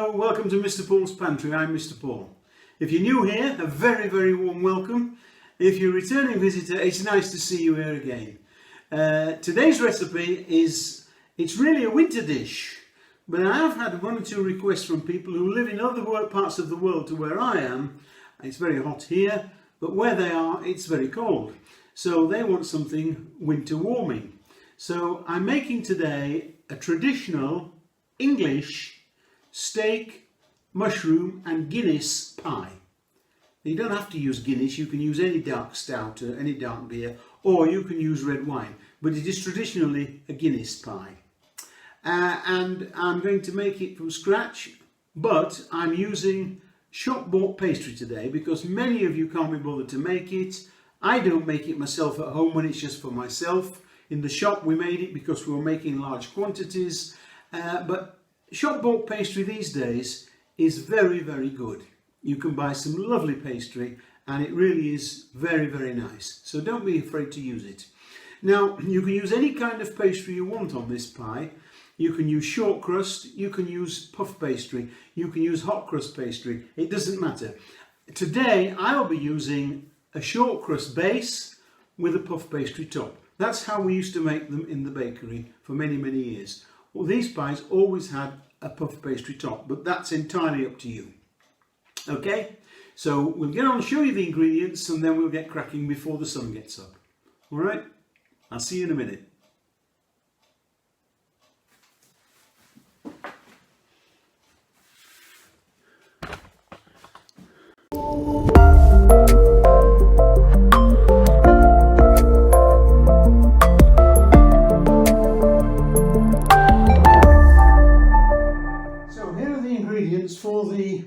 Hello, welcome to Mr. Paul's Pantry. I'm Mr. Paul. If you're new here, a very, very warm welcome. If you're a returning visitor, it's nice to see you here again. Today's recipe it's really a winter dish, but I have had one or two requests from people who live in other parts of the world to where I am. It's very hot here, but where they are, it's very cold. So they want something winter warming. So I'm making today a traditional English steak, mushroom and Guinness pie. You don't have to use Guinness, you can use any dark stout, any dark beer, or you can use red wine, but it is traditionally a Guinness pie. And I'm going to make it from scratch, but I'm using shop-bought pastry today because many of you can't be bothered to make it. I don't make it myself at home when it's just for myself. In the shop we made it because we were making large quantities, but shop-bought pastry these days is very, very good. You can buy some lovely pastry and it really is very, very nice. So don't be afraid to use it. Now, you can use any kind of pastry you want on this pie. You can use shortcrust, you can use puff pastry, you can use hot crust pastry. It doesn't matter. Today, I'll be using a shortcrust base with a puff pastry top. That's how we used to make them in the bakery for many, many years. Well, these pies always had a puff pastry top, but that's entirely up to you. Okay, so we'll get on and show you the ingredients and then we'll get cracking before the sun gets up. All right, I'll see you in a minute. For the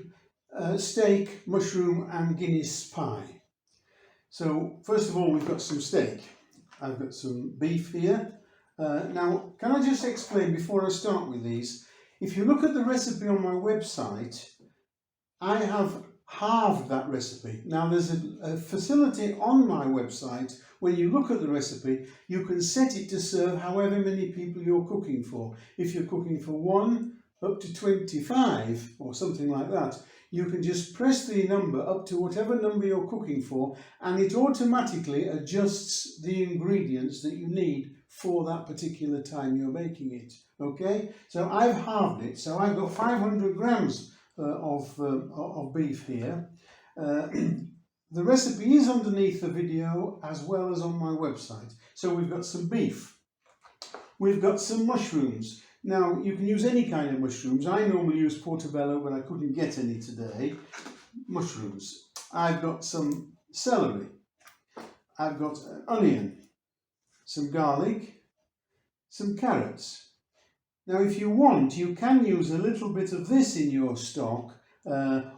steak, mushroom and Guinness pie. So first of all, we've got some steak. I've got some beef here. Now, can I just explain before I start with these? If you look at the recipe on my website, I have halved that recipe. Now there's a facility on my website. When you look at the recipe, you can set it to serve however many people you're cooking for. If you're cooking for 1 up to 25 or something like that, you can just press the number up to whatever number you're cooking for and it automatically adjusts the ingredients that you need for that particular time you're making it. Okay, so I've halved it, so I've got 500 grams of beef here. The recipe is underneath the video as well as on my website. So we've got some beef, we've got some mushrooms. Now, you can use any kind of mushrooms. I normally use portobello, but I couldn't get any today. Mushrooms. I've got some celery. I've got an onion, some garlic, some carrots. Now, if you want, you can use a little bit of this in your stock,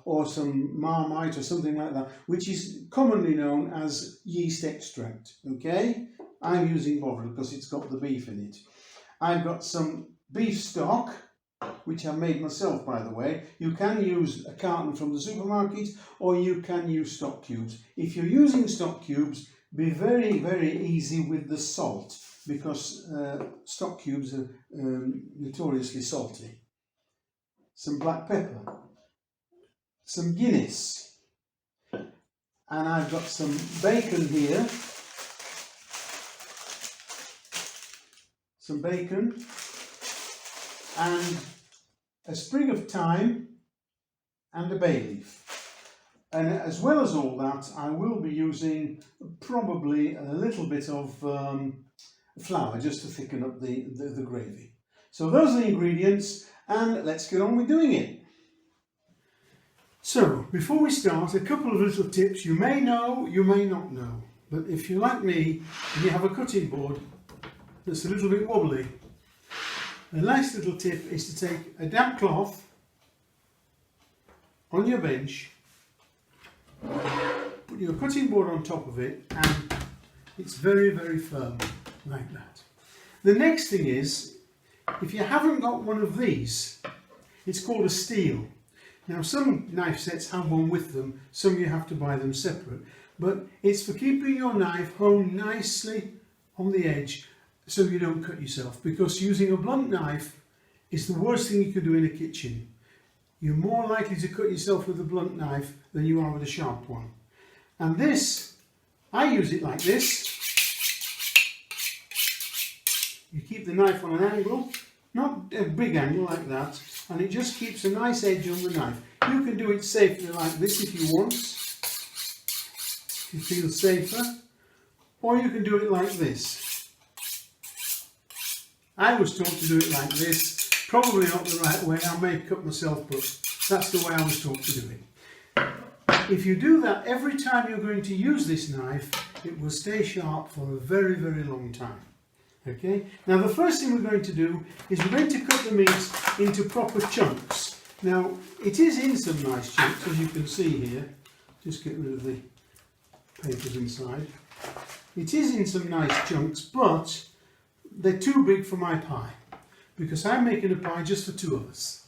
or some Marmite or something like that, which is commonly known as yeast extract. Okay? I'm using bottle because it's got the beef in it. I've got some beef stock, which I made myself, by the way. You can use a carton from the supermarket or you can use stock cubes. If you're using stock cubes, be very, very easy with the salt because stock cubes are notoriously salty. Some black pepper, some Guinness, and I've got some bacon here. Some bacon and a sprig of thyme and a bay leaf. And as well as all that, I will be using probably a little bit of flour just to thicken up the gravy. So those are the ingredients and let's get on with doing it. So before we start, a couple of little tips you may know, you may not know. But if you're like me and you have a cutting board that's a little bit wobbly, a nice little tip is to take a damp cloth on your bench, put your cutting board on top of it and it's very, very firm like that. The next thing is, if you haven't got one of these, it's called a steel. Now some knife sets have one with them, some you have to buy them separate, but it's for keeping your knife home nicely on the edge so you don't cut yourself, because using a blunt knife is the worst thing you could do in a kitchen. you're more likely to cut yourself with a blunt knife than you are with a sharp one. And this, I use it like this. You keep the knife on an angle, not a big angle like that, and it just keeps a nice edge on the knife. You can do it safely like this if you want, if you feel safer, or you can do it like this. I was taught to do it like this, probably not the right way, I may cut myself, but that's the way I was taught to do it. If you do that every time you're going to use this knife, it will stay sharp for a very, very long time. Okay, now the first thing we're going to do is we're going to cut the meat into proper chunks. Now it is in some nice chunks, as you can see here. Just get rid of the papers inside. It is in some nice chunks, but they're too big for my pie because I'm making a pie just for 2 of us.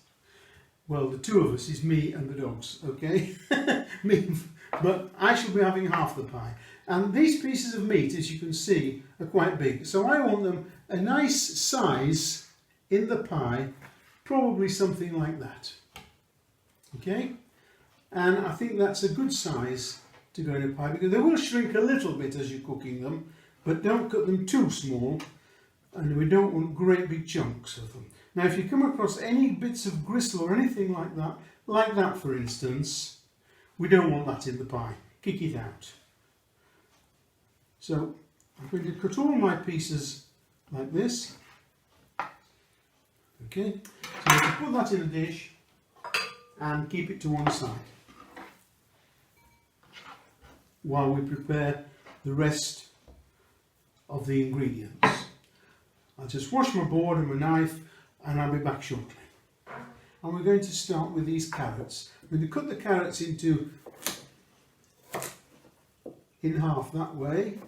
Well, the 2 of us is me and the dogs, okay? But I shall be having half the pie. And these pieces of meat, as you can see, are quite big. So I want them a nice size in the pie, probably something like that. Okay? And I think that's a good size to go in a pie because they will shrink a little bit as you're cooking them, but don't cut them too small, and we don't want great big chunks of them. Now if you come across any bits of gristle or anything like that for instance, we don't want that in the pie. Kick it out. So I'm going to cut all my pieces like this. Okay, so I'm going to put that in a dish and keep it to one side while we prepare the rest of the ingredients. I'll just wash my board and my knife and I'll be back shortly. And we're going to start with these carrots. I'm going to cut the carrots in half that way,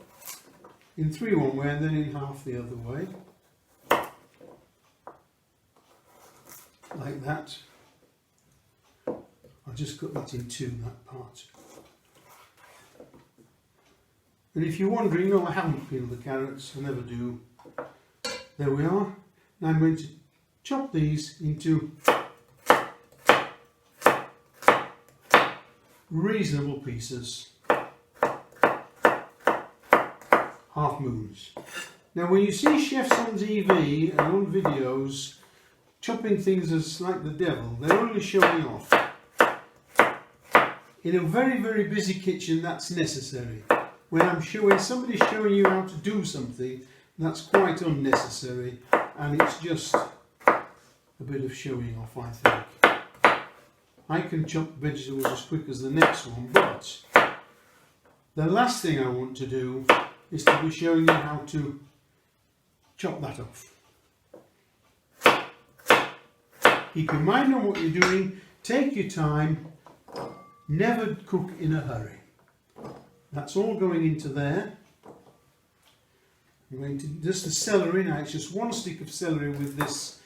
in 3 one way and then in half the other way, like that. I'll just cut that in 2, that part. And if you're wondering, no, I haven't peeled the carrots, I never do. There we are. Now I'm going to chop these into reasonable pieces, half moons. Now when you see chefs on TV and on videos chopping things as like the devil, they're only showing off. In a very, very busy kitchen that's necessary. When somebody's showing you how to do something, that's quite unnecessary and it's just a bit of showing off, I think. I can chop vegetables as quick as the next one, but the last thing I want to do is to be showing you how to chop that off. Keep your mind on what you're doing, take your time, never cook in a hurry. That's all going into there. I'm going to just the celery now. It's just 1 stick of celery with this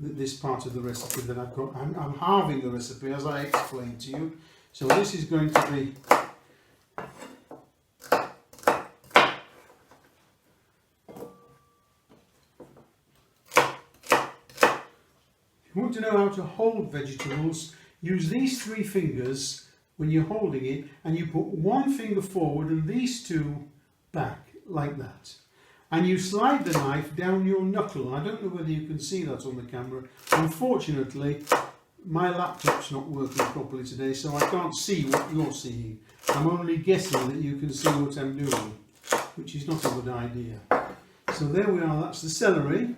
this part of the recipe that I've got. I'm halving the recipe as I explained to you. So this is going to be if you want to know how to hold vegetables, use these 3 fingers when you're holding it, and you put 1 finger forward and these 2 back, like that. And you slide the knife down your knuckle. I don't know whether you can see that on the camera. Unfortunately, my laptop's not working properly today, so I can't see what you're seeing. I'm only guessing that you can see what I'm doing, which is not a good idea. So there we are, that's the celery,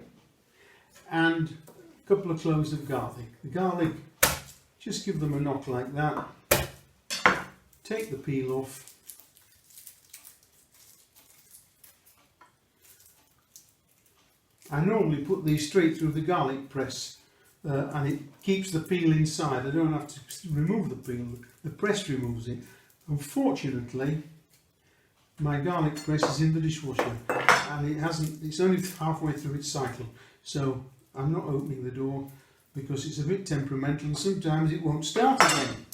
and a couple of cloves of garlic. The garlic, just give them a knock like that. Take the peel off. I normally put these straight through the garlic press and it keeps the peel inside. I don't have to remove the peel, the press removes it. Unfortunately, my garlic press is in the dishwasher and it's only halfway through its cycle. So I'm not opening the door because it's a bit temperamental and sometimes it won't start again.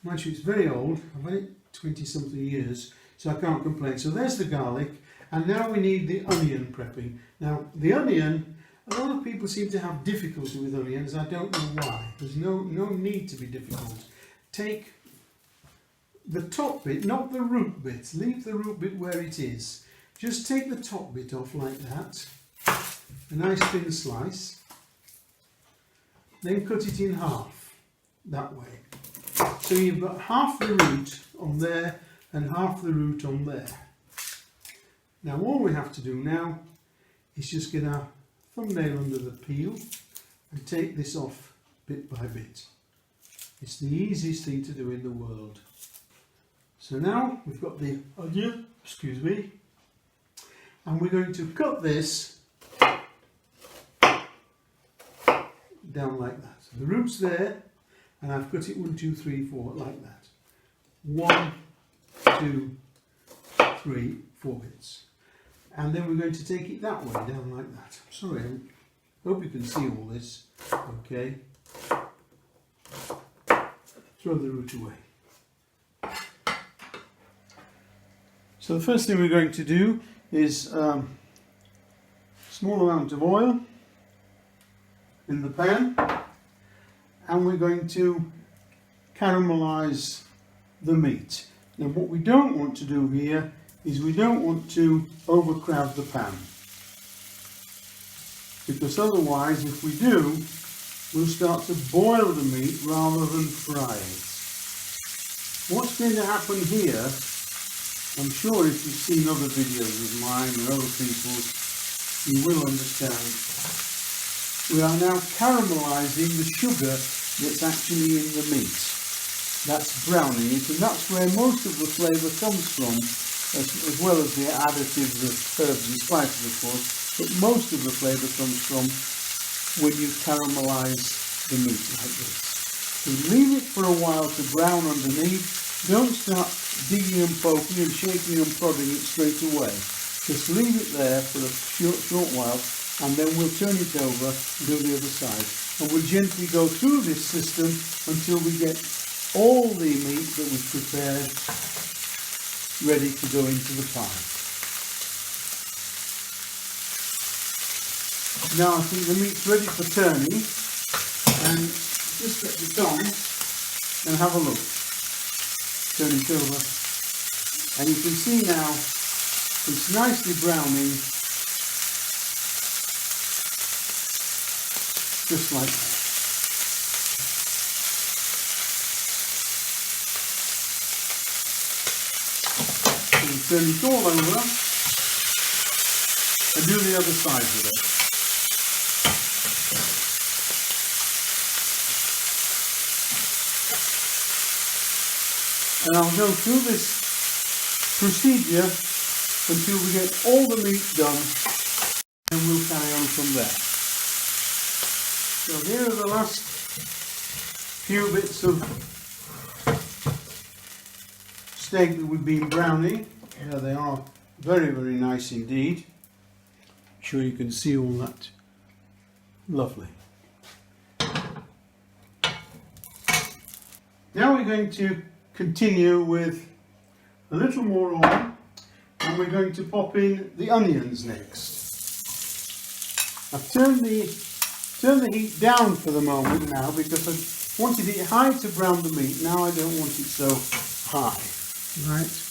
Mind you, it's very old. I've had it 20 something years, so I can't complain. So there's the garlic, and now we need the onion prepping. Now the onion, A lot of people seem to have difficulty with onions. I don't know why. There's no need to be difficult. Take the top bit, not the root bit. Leave the root bit where it is. Just take the top bit off like that. A nice thin slice. Then cut it in half, that way. So you've got half the root on there and half the root on there. Now all we have to do now is just get our thumbnail under the peel and take this off bit by bit. It's the easiest thing to do in the world. So now we've got the onion, excuse me, and we're going to cut this down like that. So the root's there, and I've cut it 1, 2, 3, 4 like that. 1, 2, 3, 4 bits. And then we're going to take it that way, down like that. Sorry, I hope you can see all this. Okay. Throw the root away. So the first thing we're going to do is small amount of oil in the pan, and we're going to caramelize the meat. Now what we don't want to do here is we don't want to overcrowd the pan, because otherwise, if we do, we'll start to boil the meat rather than fry it. What's going to happen here, I'm sure if you've seen other videos of mine or other people's, you will understand. We are now caramelizing the sugar that's actually in the meat. That's browning it, and that's where most of the flavour comes from, as well as the additives of herbs and spices, of course, but most of the flavour comes from when you caramelise the meat like this. So leave it for a while to brown underneath. Don't start digging and poking and shaking and prodding it straight away. Just leave it there for a short while, and then we'll turn it over and do the other side. And we'll gently go through this system until we get all the meat that was prepared ready to go into the pie. Now I think the meat's ready for turning, and just get it on and have a look. Turn it over, and you can see now it's nicely browning, just like that. Turn it all over and do the other side with it. And I'll go through this procedure until we get all the meat done, and we'll carry on from there. So here are the last few bits of steak that we've been browning. There they are, very, very nice indeed. I'm sure you can see all that. Lovely. Now we're going to continue with a little more oil, and we're going to pop in the onions next. I've turned the heat down for the moment now, because I wanted it high to brown the meat. Now I don't want it so high. Right.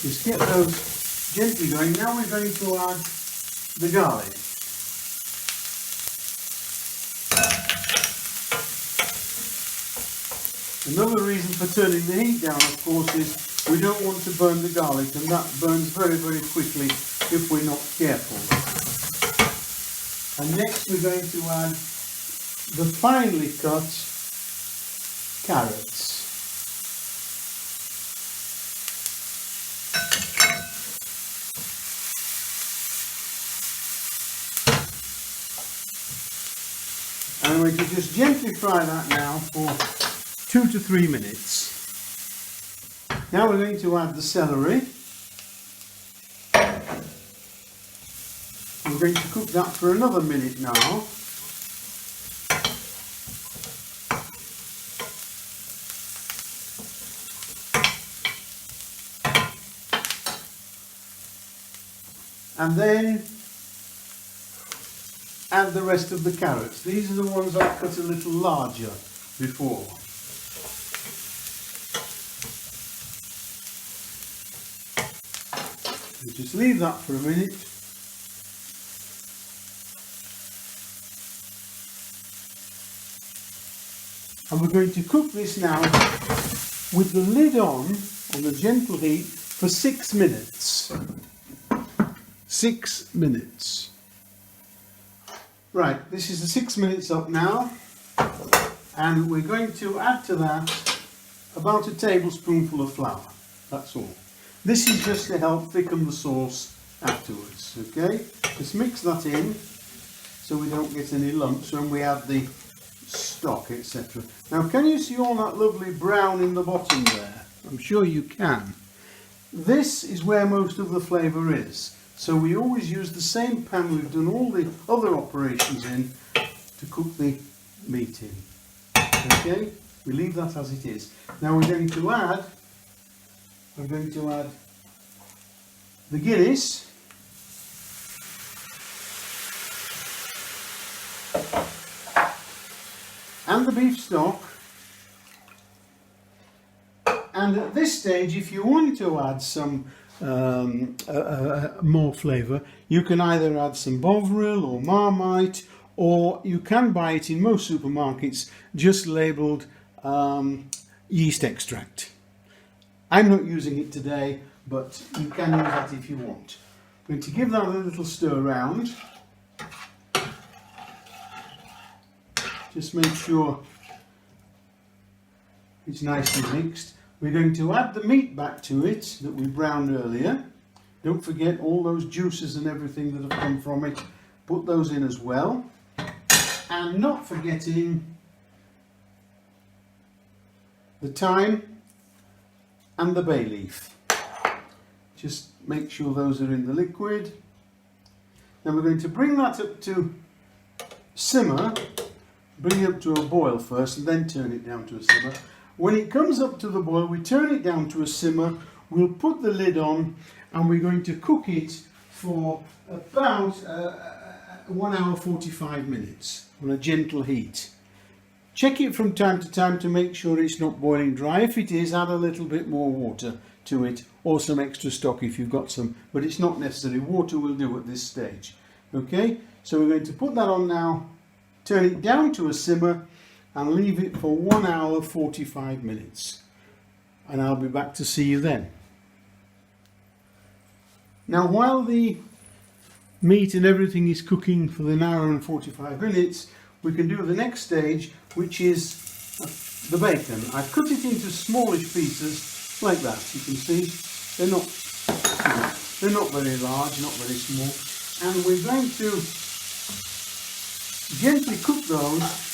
Just get those gently going. Now we're going to add the garlic. Another reason for turning the heat down, of course, is we don't want to burn the garlic, and that burns very, very quickly if we're not careful. And next we're going to add the finely cut carrots. And we can just gently fry that now for 2 to 3 minutes. Now we're going to add the celery. We're going to cook that for another minute now. and then add the rest of the carrots. These are the ones I cut a little larger before. You just leave that for a minute. And we're going to cook this now with the lid on a gentle heat for 6 minutes. 6 minutes. Right, this is the 6 minutes up now, and we're going to add to that about a tablespoonful of flour. That's all. This is just to help thicken the sauce afterwards, okay? Just mix that in so we don't get any lumps when we add the stock, etc. Now, can you see all that lovely brown in the bottom there? I'm sure you can. This is where most of the flavour is. So we always use the same pan we've done all the other operations in to cook the meat in. Okay? We leave that as it is. Now we're going to add the Guinness. And the beef stock. And at this stage, if you want to add some more flavour, you can either add some Bovril or Marmite, or you can buy it in most supermarkets just labelled yeast extract. I'm not using it today, but you can use that if you want. I'm going to give that a little stir around. Just make sure it's nicely mixed. We're going to add the meat back to it that we browned earlier. Don't forget all those juices and everything that have come from it. Put those in as well. And not forgetting the thyme and the bay leaf. Just make sure those are in the liquid. Then we're going to bring that up to simmer. Bring it up to a boil first and then turn it down to a simmer. When it comes up to the boil, we turn it down to a simmer, we'll put the lid on, and we're going to cook it for about 1 hour 45 minutes on a gentle heat. Check it from time to time to make sure it's not boiling dry. If it is, add a little bit more water to it, or some extra stock if you've got some, but it's not necessary. Water will do at this stage. Okay, so we're going to put that on now, turn it down to a simmer, and leave it for 1 hour 45 minutes. And I'll be back to see you then. Now, while the meat and everything is cooking for an hour and 45 minutes, we can do the next stage, which is the bacon. I've cut it into smallish pieces like that. You can see they're not very large, not very small. And we're going to gently cook those.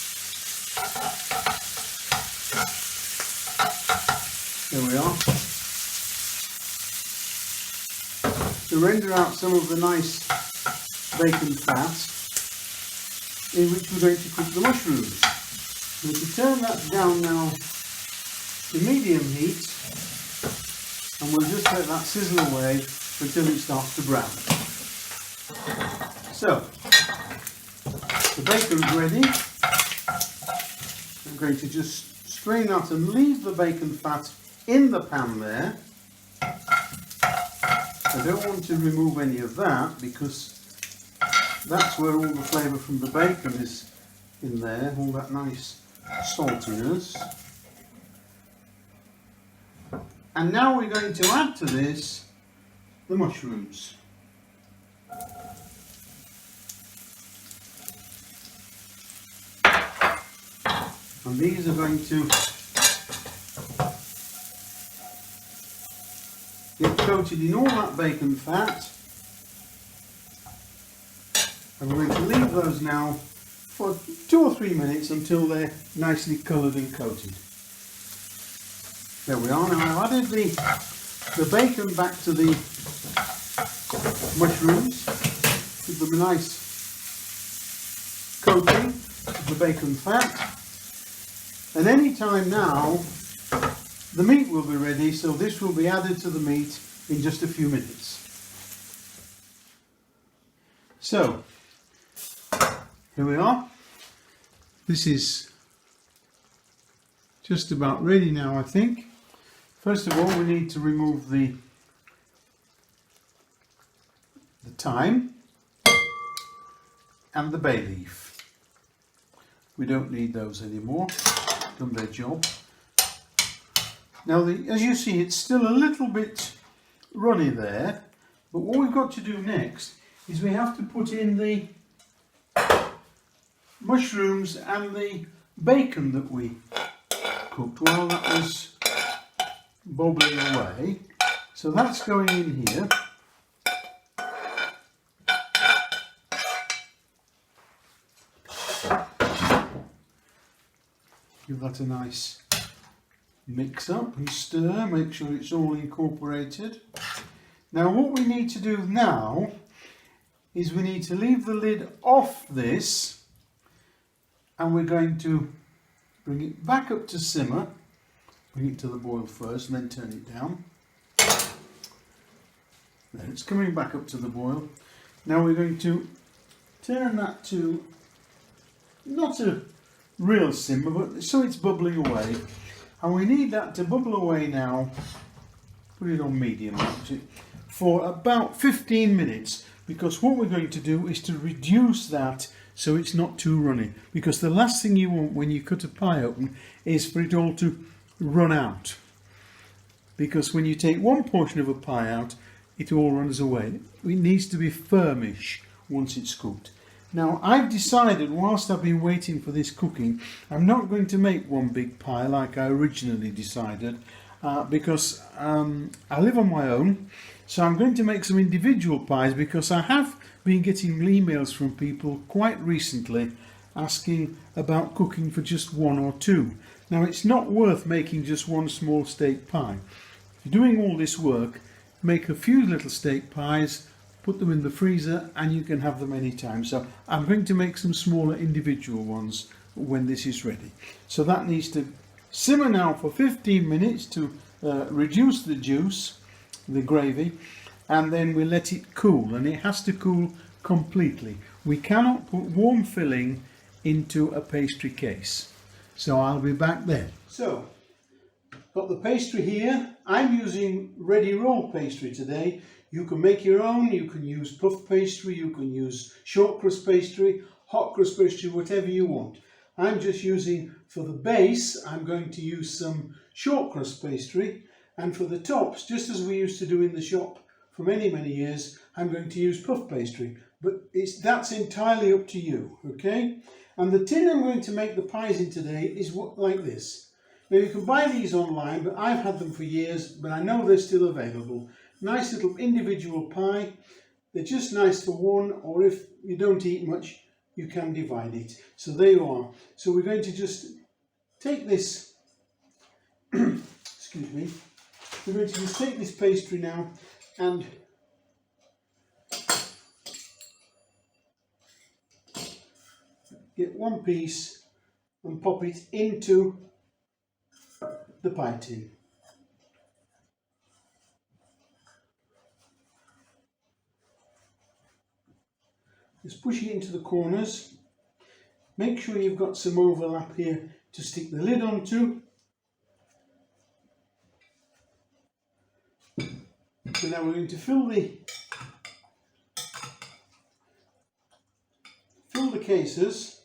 There we are. To render out some of the nice bacon fat in which we're going to cook the mushrooms. We're going to turn that down now to medium heat, and we'll just let that sizzle away until it starts to brown. So, the bacon's ready. I'm going to just strain out and leave the bacon fat in the pan there. I don't want to remove any of that because that's where all the flavour from the bacon is in there, all that nice saltiness. And now we're going to add to this the mushrooms. And these are going to get coated in all that bacon fat. And we're going to leave those now for 2 or 3 minutes until they're nicely coloured and coated. There we are. Now I've added the bacon back to the mushrooms. Give them a nice coating of the bacon fat. And any time now, the meat will be ready, so this will be added to the meat in just a few minutes. So, here we are. This is just about ready now, I think. First of all, we need to remove the thyme and the bay leaf. We don't need those anymore. Done their job. Now, as you see, it's still a little bit runny there, but what we've got to do next is we have to put in the mushrooms and the bacon that we cooked while that was bubbling away. So that's going in here. Give that a nice mix up and stir, make sure it's all incorporated. Now what we need to do now is we need to leave the lid off this, and we're going to bring it back up to simmer. Bring it to the boil first and then turn it down. There, it's coming back up to the boil. Now we're going to turn that to not a real simmer, but so it's bubbling away. And we need that to bubble away now, put it on medium actually, for about 15 minutes, because what we're going to do is to reduce that so it's not too runny, because the last thing you want when you cut a pie open is for it all to run out, because when you take one portion of a pie out, it all runs away. It needs to be firmish once it's cooked. Now I've decided, whilst I've been waiting for this cooking, I'm not going to make one big pie like I originally decided, because I live on my own, so I'm going to make some individual pies, because I have been getting emails from people quite recently asking about cooking for just one or two. Now it's not worth making just one small steak pie. If you're doing all this work, make a few little steak pies, put them in the freezer, and you can have them anytime. So I'm going to make some smaller individual ones when this is ready. So that needs to simmer now for 15 minutes to reduce the juice, the gravy, and then we let it cool, and it has to cool completely. We cannot put warm filling into a pastry case. So I'll be back then. So, got the pastry here. I'm using ready roll pastry today. You can make your own, you can use puff pastry, you can use shortcrust pastry, hot crust pastry, whatever you want. I'm just using, for the base, I'm going to use some shortcrust pastry, and for the tops, just as we used to do in the shop for many, many years, I'm going to use puff pastry, but that's entirely up to you, okay? And the tin I'm going to make the pies in today is like this. Now you can buy these online, but I've had them for years, but I know they're still available. Nice little individual pie. They're just nice for one, or if you don't eat much, you can divide it. So there you are. So we're going to just take this, excuse me, we're going to just take this pastry now and get one piece and pop it into the pie tin. Just push it into the corners. Make sure you've got some overlap here to stick the lid onto. So now we're going to fill the cases.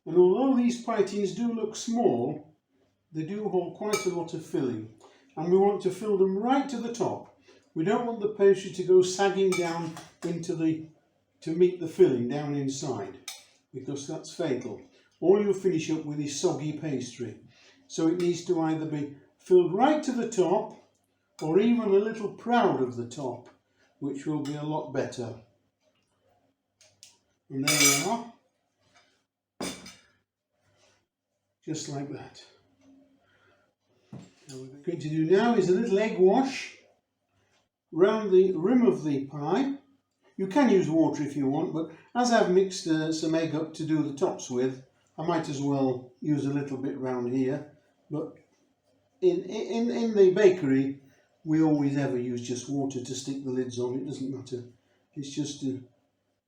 And although these pie tins do look small, they do hold quite a lot of filling. And we want to fill them right to the top. We don't want the pastry to go sagging down into to meet the filling down inside, because that's fatal. All you'll finish up with is soggy pastry. So it needs to either be filled right to the top, or even a little proud of the top, which will be a lot better. And there we are. Just like that. Now what we're going to do now is a little egg wash round the rim of the pie. You can use water if you want, but as I've mixed some egg up to do the tops with, I might as well use a little bit round here. But in the bakery, we always ever use just water to stick the lids on. It doesn't matter. It's just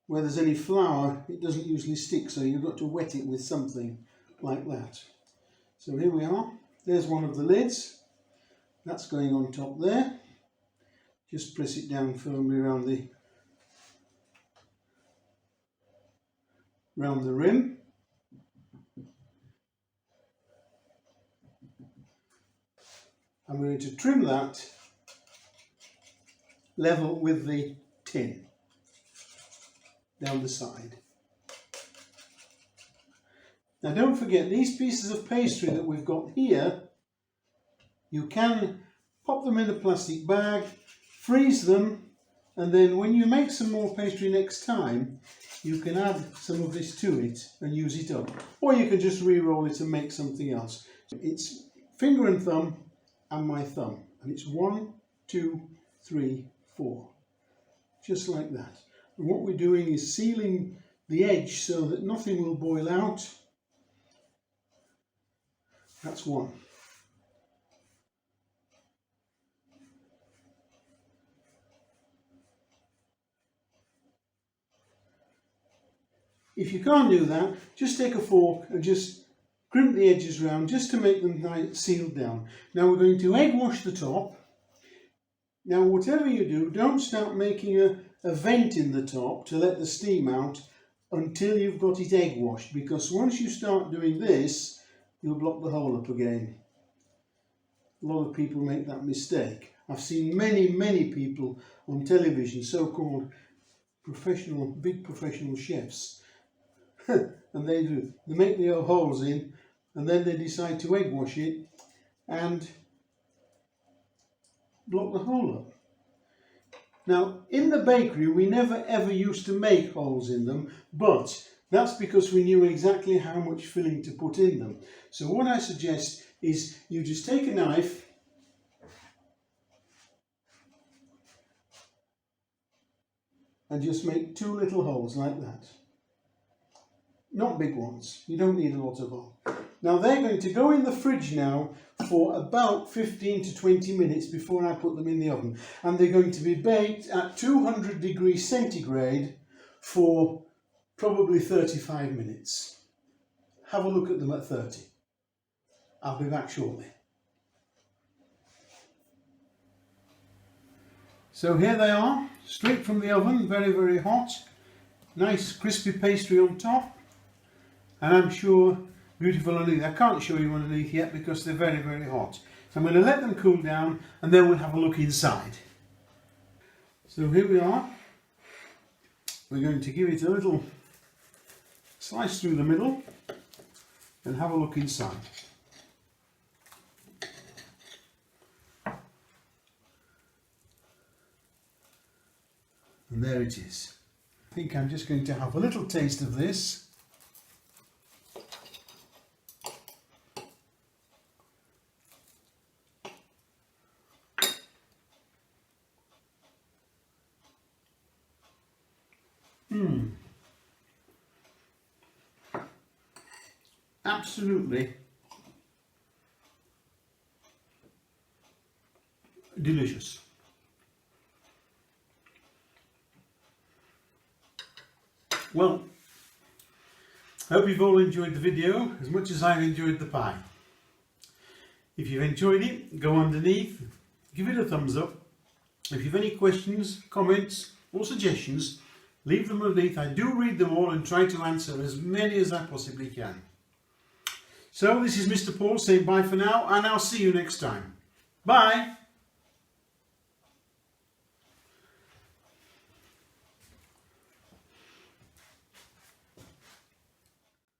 where there's any flour, it doesn't usually stick, so you've got to wet it with something like that. So here we are. There's one of the lids. That's going on top there. Just press it down firmly around the rim. I'm going to trim that level with the tin down the side. Now don't forget, these pieces of pastry that we've got here, you can pop them in a plastic bag, freeze them, and then when you make some more pastry next time, you can add some of this to it and use it up. Or you can just re-roll it and make something else. It's finger and thumb and my thumb. And it's 1, 2, 3, 4. Just like that. And what we're doing is sealing the edge so that nothing will boil out. That's one. If you can't do that, just take a fork and just crimp the edges round just to make them nice, sealed down. Now we're going to egg wash the top. Now whatever you do, don't start making a vent in the top to let the steam out until you've got it egg washed, because once you start doing this, you'll block the hole up again. A lot of people make that mistake. I've seen many people on television, so-called big professional chefs, and they make the holes in, and then they decide to egg wash it and block the hole up. Now in the bakery we never ever used to make holes in them, but that's because we knew exactly how much filling to put in them. So what I suggest is you just take a knife and just make 2 little holes like that. Not big ones, you don't need a lot of hole. Now they're going to go in the fridge now for about 15 to 20 minutes before I put them in the oven. And they're going to be baked at 200 degrees centigrade for probably 35 minutes. Have a look at them at 30. I'll be back shortly. So here they are, straight from the oven, very hot. Nice crispy pastry on top. And I'm sure beautiful underneath. I can't show you underneath yet because they're very hot. So I'm going to let them cool down and then we'll have a look inside. So here we are. We're going to give it a little slice through the middle and have a look inside. And there it is. I think I'm just going to have a little taste of this. Absolutely delicious. Well, I hope you've all enjoyed the video as much as I've enjoyed the pie. If you've enjoyed it, go underneath, give it a thumbs up. If you've any questions, comments or suggestions, leave them underneath. I do read them all and try to answer as many as I possibly can. So this is Mr. Paul saying bye for now, and I'll see you next time. Bye!